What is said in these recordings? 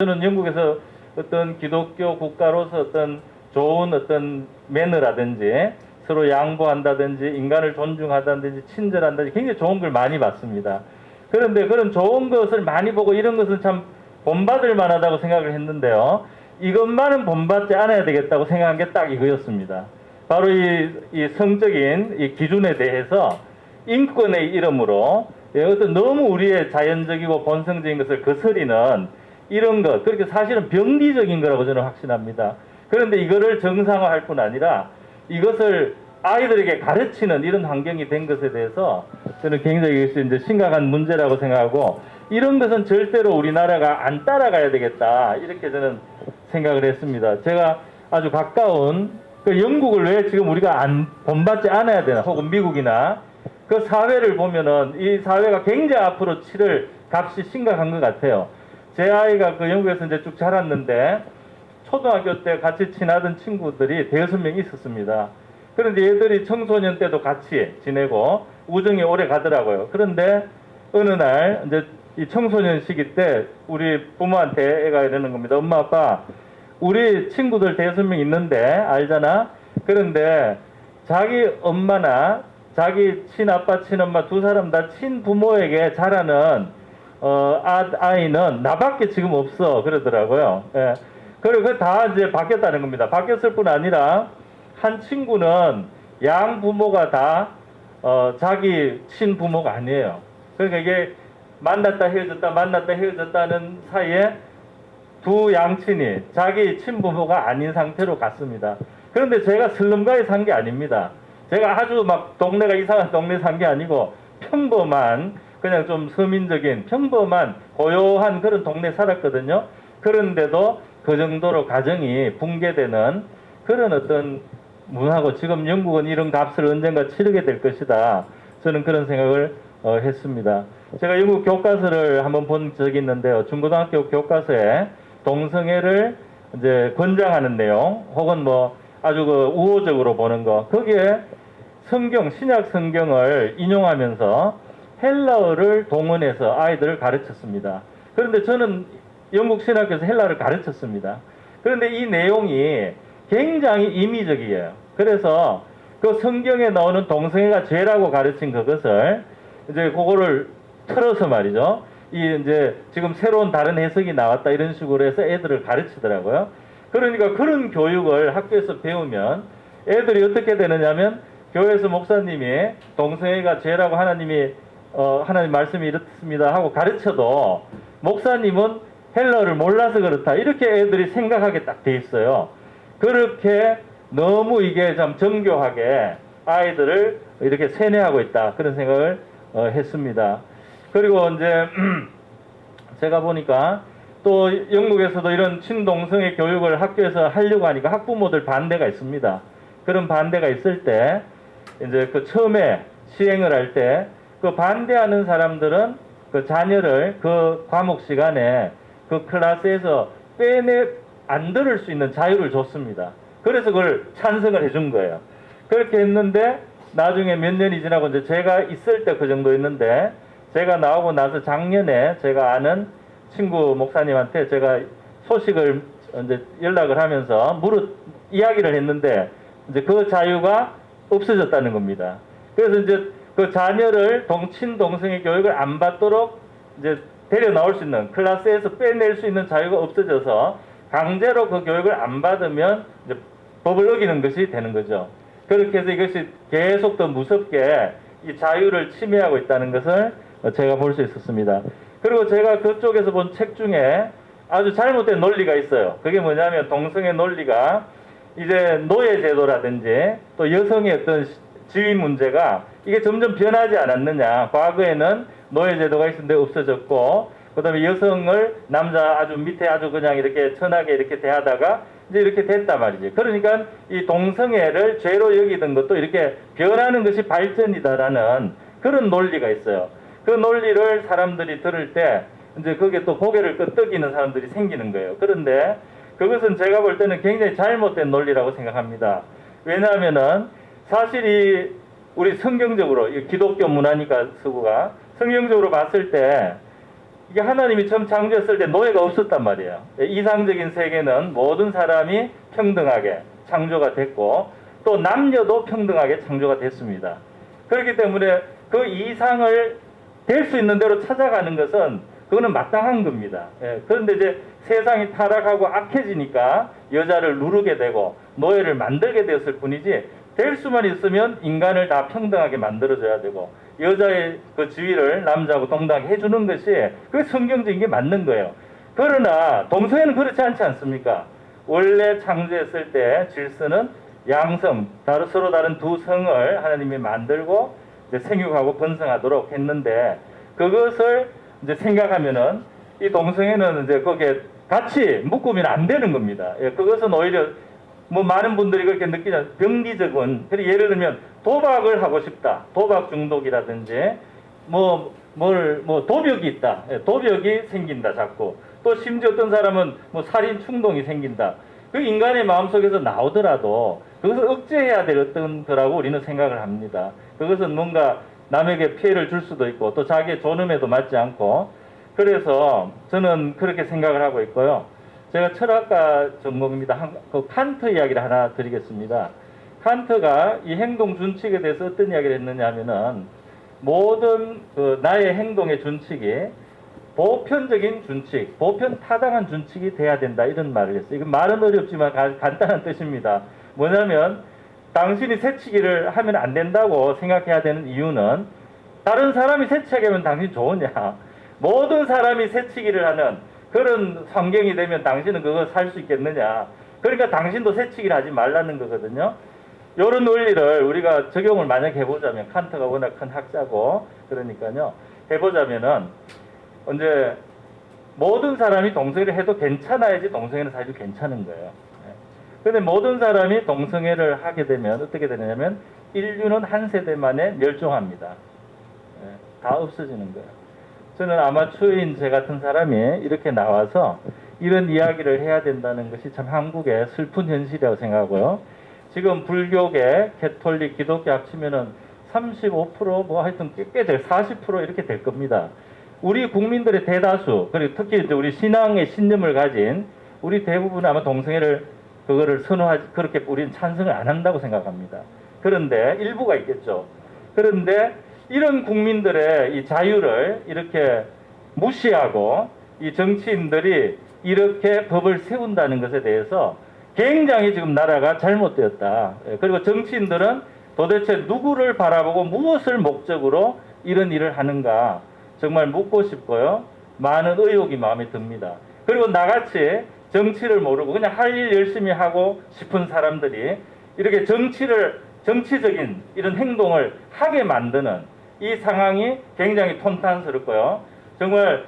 저는 영국에서 어떤 기독교 국가로서 어떤 좋은 어떤 매너라든지 서로 양보한다든지 인간을 존중한다든지 친절한다든지 굉장히 좋은 걸 많이 봤습니다. 그런데 그런 좋은 것을 많이 보고 이런 것은 참 본받을 만하다고 생각을 했는데요. 이것만은 본받지 않아야 되겠다고 생각한 게 딱 이거였습니다. 바로 이 성적인 이 기준에 대해서 인권의 이름으로 어떤 너무 우리의 자연적이고 본성적인 것을 거스리는 이런 것, 그렇게 사실은 병리적인 거라고 저는 확신합니다. 그런데 이거를 정상화할 뿐 아니라 이것을 아이들에게 가르치는 이런 환경이 된 것에 대해서 저는 굉장히 이제 심각한 문제라고 생각하고, 이런 것은 절대로 우리나라가 안 따라가야 되겠다, 이렇게 저는 생각을 했습니다. 제가 아주 가까운 그 영국을 왜 지금 우리가 안 본받지 않아야 되나, 혹은 미국이나 그 사회를 보면은 이 사회가 굉장히 앞으로 치를 값이 심각한 것 같아요. 제 아이가 그 영국에서 이제 쭉 자랐는데 초등학교 때 같이 친하던 친구들이 대여섯 명 있었습니다. 그런데 얘들이 청소년 때도 같이 지내고 우정이 오래 가더라고요. 그런데 어느 날 이제 이 청소년 시기 때 우리 부모한테 애가 이러는 겁니다. 엄마 아빠, 우리 친구들 대여섯 명 있는데 알잖아. 그런데 자기 엄마나 자기 친아빠 친엄마 두 사람 다 친부모에게 잘하는 아이는 나밖에 지금 없어, 그러더라고요. 예. 그리고 다 이제 바뀌었다는 겁니다. 바뀌었을 뿐 아니라 한 친구는 양 부모가 다 자기 친부모가 아니에요. 그러니까 이게 만났다 헤어졌다 만났다 헤어졌다는 사이에 두 양친이 자기 친부모가 아닌 상태로 갔습니다. 그런데 제가 슬럼가에 산 게 아닙니다. 제가 아주 막 동네가 이상한 동네 산 게 아니고 평범한, 그냥 좀 서민적인 평범한 고요한 그런 동네 살았거든요. 그런데도 그 정도로 가정이 붕괴되는 그런 어떤 문화고, 지금 영국은 이런 값을 언젠가 치르게 될 것이다, 저는 그런 생각을 했습니다. 제가 영국 교과서를 한번 본 적이 있는데요. 중고등학교 교과서에 동성애를 이제 권장하는 내용, 혹은 뭐 아주 그 우호적으로 보는 거, 거기에 성경, 신약 성경을 인용하면서 헬라어를 동원해서 아이들을 가르쳤습니다. 그런데 저는 영국 신학교에서 헬라어를 가르쳤습니다. 그런데 이 내용이 굉장히 임의적이에요. 그래서 그 성경에 나오는 동성애가 죄라고 가르친 그것을 이제 그거를 틀어서 말이죠. 이 이제 지금 새로운 다른 해석이 나왔다, 이런 식으로 해서 애들을 가르치더라고요. 그러니까 그런 교육을 학교에서 배우면 애들이 어떻게 되느냐면, 교회에서 목사님이 동성애가 죄라고 하나님 말씀이 이렇습니다 하고 가르쳐도 목사님은 헬라어를 몰라서 그렇다, 이렇게 애들이 생각하게 딱 돼 있어요. 그렇게 너무 이게 좀 정교하게 아이들을 이렇게 세뇌하고 있다, 그런 생각을 했습니다. 그리고 이제 제가 보니까 또 영국에서도 이런 친동성애 교육을 학교에서 하려고 하니까 학부모들 반대가 있습니다. 그런 반대가 있을 때 이제 그 처음에 시행을 할 때 그 반대하는 사람들은 그 자녀를 그 과목 시간에 그 클래스에서 안 들을 수 있는 자유를 줬습니다. 그래서 그걸 찬성을 해준 거예요. 그렇게 했는데 나중에 몇 년이 지나고 이제 제가 있을 때 그 정도였는데, 제가 나오고 나서 작년에 제가 아는 친구 목사님한테 제가 소식을 이제 연락을 하면서 이야기를 했는데, 이제 그 자유가 없어졌다는 겁니다. 그래서 이제 그 자녀를 친동성애 교육을 안 받도록 이제 데려 나올 수 있는, 클래스에서 빼낼 수 있는 자유가 없어져서 강제로 그 교육을 안 받으면 이제 법을 어기는 것이 되는 거죠. 그렇게 해서 이것이 계속 더 무섭게 이 자유를 침해하고 있다는 것을 제가 볼 수 있었습니다. 그리고 제가 그쪽에서 본 책 중에 아주 잘못된 논리가 있어요. 그게 뭐냐면, 동성애 논리가 이제 노예제도라든지 또 여성의 어떤 지위 문제가 이게 점점 변하지 않았느냐. 과거에는 노예제도가 있었는데 없어졌고, 그 다음에 여성을 남자 아주 밑에 아주 그냥 이렇게 천하게 이렇게 대하다가 이제 이렇게 됐단 말이지. 그러니까 이 동성애를 죄로 여기던 것도 이렇게 변하는 것이 발전이다라는 그런 논리가 있어요. 그 논리를 사람들이 들을 때 이제 거기에 또 고개를 끄덕이는 사람들이 생기는 거예요. 그런데 그것은 제가 볼 때는 굉장히 잘못된 논리라고 생각합니다. 왜냐하면은 사실 우리 성경적으로, 기독교 문화니까 서구가 성경적으로 봤을 때 이게 하나님이 처음 창조했을 때 노예가 없었단 말이에요. 이상적인 세계는 모든 사람이 평등하게 창조가 됐고 또 남녀도 평등하게 창조가 됐습니다. 그렇기 때문에 그 이상을 될 수 있는 대로 찾아가는 것은 그거는 마땅한 겁니다. 그런데 이제 세상이 타락하고 악해지니까 여자를 누르게 되고 노예를 만들게 되었을 뿐이지 될 수만 있으면 인간을 다 평등하게 만들어줘야 되고 여자의 그 지위를 남자하고 동등하게 해주는 것이 그게 성경적인 게 맞는 거예요. 그러나 동성애는 그렇지 않지 않습니까? 원래 창조했을 때 질서는 양성, 서로 다른 두 성을 하나님이 만들고 이제 생육하고 번성하도록 했는데 그것을 이제 생각하면은 이 동성애는 이제 거기에 같이 묶으면 안 되는 겁니다. 그것은 오히려 뭐 많은 분들이 그렇게 느끼는 병리적인, 예를 들면 도박을 하고 싶다, 도박 중독이라든지 뭐 도벽이 있다, 도벽이 생긴다 자꾸. 또 심지어 어떤 사람은 뭐 살인 충동이 생긴다. 그 인간의 마음속에서 나오더라도 그것을 억제해야 될 어떤 거라고 우리는 생각을 합니다. 그것은 뭔가 남에게 피해를 줄 수도 있고 또 자기의 존엄에도 맞지 않고 그래서 저는 그렇게 생각을 하고 있고요. 제가 철학가 전공입니다. 그 칸트 이야기를 하나 드리겠습니다. 칸트가 이 행동 준칙에 대해서 어떤 이야기를 했느냐 하면은 모든 그 나의 행동의 준칙이 보편적인 준칙, 보편 타당한 준칙이 돼야 된다 이런 말을 했어요. 이건 말은 어렵지만 간단한 뜻입니다. 뭐냐면 당신이 새치기를 하면 안 된다고 생각해야 되는 이유는 다른 사람이 새치하게 하면 당신이 좋으냐, 모든 사람이 새치기를 하는 그런 환경이 되면 당신은 그거 살 수 있겠느냐. 그러니까 당신도 새치기를 하지 말라는 거거든요. 이런 원리를 우리가 적용을 만약 해보자면, 칸트가 워낙 큰 학자고 그러니까요, 해보자면은 이제 모든 사람이 동성애를 해도 괜찮아야지 동성애는 사실 괜찮은 거예요. 그런데 모든 사람이 동성애를 하게 되면 어떻게 되냐면 인류는 한 세대 만에 멸종합니다. 다 없어지는 거예요. 저는 아마추어인 제 같은 사람이 이렇게 나와서 이런 이야기를 해야 된다는 것이 참 한국의 슬픈 현실이라고 생각하고요. 지금 불교계, 캐톨릭, 기독교 합치면은 35% 뭐 하여튼 꽤 될 40% 이렇게 될 겁니다. 우리 국민들의 대다수, 그리고 특히 이제 우리 신앙의 신념을 가진 우리 대부분 아마 동성애를 그거를 선호하지, 그렇게 우리는 찬성을 안 한다고 생각합니다. 그런데 일부가 있겠죠. 그런데 이런 국민들의 이 자유를 이렇게 무시하고 이 정치인들이 이렇게 법을 세운다는 것에 대해서 굉장히 지금 나라가 잘못되었다. 그리고 정치인들은 도대체 누구를 바라보고 무엇을 목적으로 이런 일을 하는가 정말 묻고 싶고요. 많은 의혹이 마음에 듭니다. 그리고 나같이 정치를 모르고 그냥 할 일 열심히 하고 싶은 사람들이 이렇게 정치적인 이런 행동을 하게 만드는 이 상황이 굉장히 톤탄스럽고요. 정말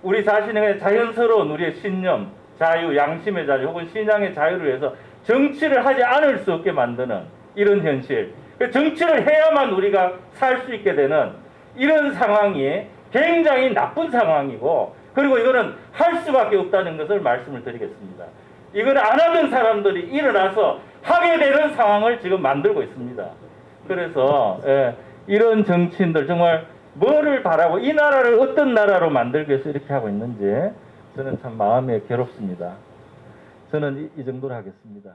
우리 자신의 자연스러운 우리의 신념, 자유, 양심의 자유 혹은 신앙의 자유를 위해서 정치를 하지 않을 수 없게 만드는 이런 현실. 정치를 해야만 우리가 살 수 있게 되는 이런 상황이 굉장히 나쁜 상황이고, 그리고 이거는 할 수밖에 없다는 것을 말씀을 드리겠습니다. 이걸 안 하는 사람들이 일어나서 하게 되는 상황을 지금 만들고 있습니다. 그래서 이런 정치인들 정말 뭐를 바라고 이 나라를 어떤 나라로 만들기 위해서 이렇게 하고 있는지 저는 참 마음에 괴롭습니다. 저는 이 정도로 하겠습니다.